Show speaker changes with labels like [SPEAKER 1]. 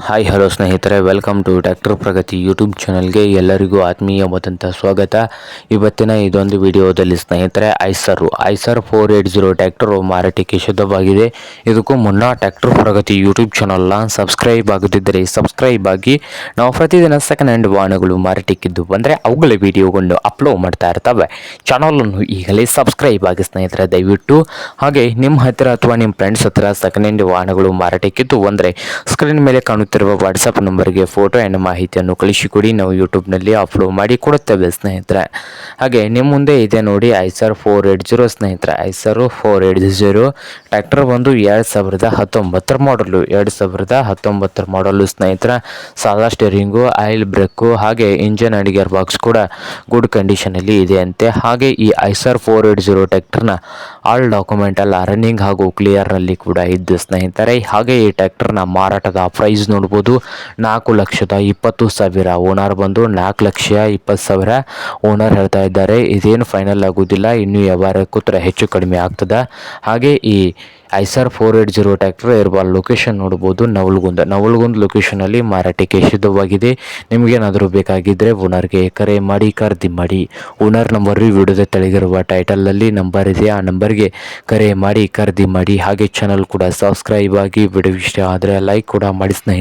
[SPEAKER 1] Hi hello ಸ್ನೇಹಿತರೆ, welcome to tractor Pragati YouTube ಚಾನಲ್ಗೆ ಎಲ್ಲರಿಗೂ ಆತ್ಮೀಯವಾದಂಥ ಸ್ವಾಗತ. ಇವತ್ತಿನ ಇದೊಂದು ವಿಡಿಯೋದಲ್ಲಿ ಸ್ನೇಹಿತರೆ ಐಸರ್ 480 ಟ್ರ್ಯಾಕ್ಟರ್ ಮಾರಾಟಕ್ಕೆ ಸಿದ್ಧವಾಗಿದೆ. ಇದಕ್ಕೂ ಮುನ್ನ ಟ್ರ್ಯಾಕ್ಟರ್ ಪ್ರಗತಿ ಯೂಟ್ಯೂಬ್ ಚಾನಲ್ನ ಸಬ್ಸ್ಕ್ರೈಬ್ ಆಗದಿದ್ದರೆ ಸಬ್ಸ್ಕ್ರೈಬ್ ಆಗಿ. ನಾವು ಪ್ರತಿದಿನ ಸೆಕೆಂಡ್ ಹ್ಯಾಂಡ್ ವಾಹನಗಳು ಮಾರಾಟಕ್ಕಿದ್ದು ಬಂದರೆ ಅವುಗಳ ವಿಡಿಯೋಗಳನ್ನು ಅಪ್ಲೋಡ್ ಮಾಡ್ತಾ ಇರ್ತವೆ. ಚಾನಲನ್ನು ಈಗಲೇ ಸಬ್ಸ್ಕ್ರೈಬ್ ಆಗಿ ಸ್ನೇಹಿತರೆ ದಯವಿಟ್ಟು. ಹಾಗೆ ನಿಮ್ಮ ಹತ್ತಿರ ಅಥವಾ ನಿಮ್ಮ ಫ್ರೆಂಡ್ಸ್ ಹತ್ತಿರ ಸೆಕೆಂಡ್ ಹ್ಯಾಂಡ್ ವಾಹನಗಳು ಮಾರಾಟಕ್ಕಿದ್ದು ಅಂದರೆ ಸ್ಕ್ರೀನ್ ಮೇಲೆ ಕಾಣುತ್ತಿರುವ ವಾಟ್ಸಪ್ ನಂಬರ್ಗೆ ಫೋಟೋ ಆ್ಯಂಡ್ ಮಾಹಿತಿಯನ್ನು ಕಳಿಸಿಕೊಡಿ. ನಾವು ಯೂಟ್ಯೂಬ್ನಲ್ಲಿ ಅಪ್ಲೋಡ್ ಮಾಡಿ ಕೊಡುತ್ತೇವೆ ಸ್ನೇಹಿತರೆ. ಹಾಗೆ ನಿಮ್ಮ ಮುಂದೆ ಇದೆ ನೋಡಿ ಐಸರ್ 480 ಸ್ನೇಹಿತರೆ. ಐಸರ್ 480 ಟ್ರ್ಯಾಕ್ಟರ್ ಬಂದು 2019 ಮಾಡಲು 2019 ಮಾಡಲು ಸ್ನೇಹಿತರೆ. ಸಾದಾ ಸ್ಟೇರಿಂಗು, ಆಯಿಲ್ ಬ್ರೇಕು ಹಾಗೆ ಇಂಜನ್ ಆ್ಯಂಡ್ ಗೇರ್ ಬಾಕ್ಸ್ ಕೂಡ ಗುಡ್ ಕಂಡೀಷನಲ್ಲಿ ಇದೆ ಅಂತೆ. ಹಾಗೆ ಈ ಐಸರ್ 480 ಟ್ರ್ಯಾಕ್ಟರ್ನ ಆಲ್ ಡಾಕ್ಯುಮೆಂಟಲ್ ರನ್ನಿಂಗ್ ಹಾಗೂ ಕ್ಲಿಯರ್ನಲ್ಲಿ ಕೂಡ ಇದ್ದು ಸ್ನೇಹಿತರೆ. ಹಾಗೆ ಈ ಟ್ರ್ಯಾಕ್ಟರ್ನ ಮಾರಾಟದ ಪ್ರೈಸ್ ನೋಡ್ಬೋದು 4,20,000. ಓನರ್ ಬಂದು 4,20,000 ಓನರ್ ಹೇಳ್ತಾ ಇದ್ದಾರೆ. ಇದೇನು ಫೈನಲ್ ಆಗೋದಿಲ್ಲ, ಇನ್ನೂ ವ್ಯವಹಾರ ಕೂತ್ರೆ ಹೆಚ್ಚು ಕಡಿಮೆ ಆಗ್ತದೆ. ಹಾಗೆ ಈ ಐಸರ್ 480 ಟ್ರ್ಯಾಕ್ಟರ್ ಇರುವ ಲೊಕೇಶನ್ ನೋಡ್ಬೋದು ನವಲಗುಂದ ಲೊಕೇಶನಲ್ಲಿ ಮಾರಾಟಕ್ಕೆ ಸಿದ್ಧವಾಗಿದೆ. ನಿಮಗೇನಾದರೂ ಬೇಕಾಗಿದ್ದರೆ ಓನರ್ಗೆ ಕರೆ ಮಾಡಿ ಖರೀದಿ ಮಾಡಿ. ಓನರ್ ನಂಬರು ವಿಡಿಯೋದ ತೆಳಗಿರುವ ಟೈಟಲಲ್ಲಿ ನಂಬರ್ ಇದೆ, ಆ ನಂಬರ್ಗೆ ಕರೆ ಮಾಡಿ ಖರೀದಿ ಮಾಡಿ. ಹಾಗೆ ಚಾನಲ್ ಕೂಡ ಸಬ್ಸ್ಕ್ರೈಬ್ ಆಗಿ. ವಿಡಿಯೋ ಇಷ್ಟ ಆದರೆ ಲೈಕ್ ಕೂಡ ಮಾಡಿ ಸ್ನೇಹಿತರೆ.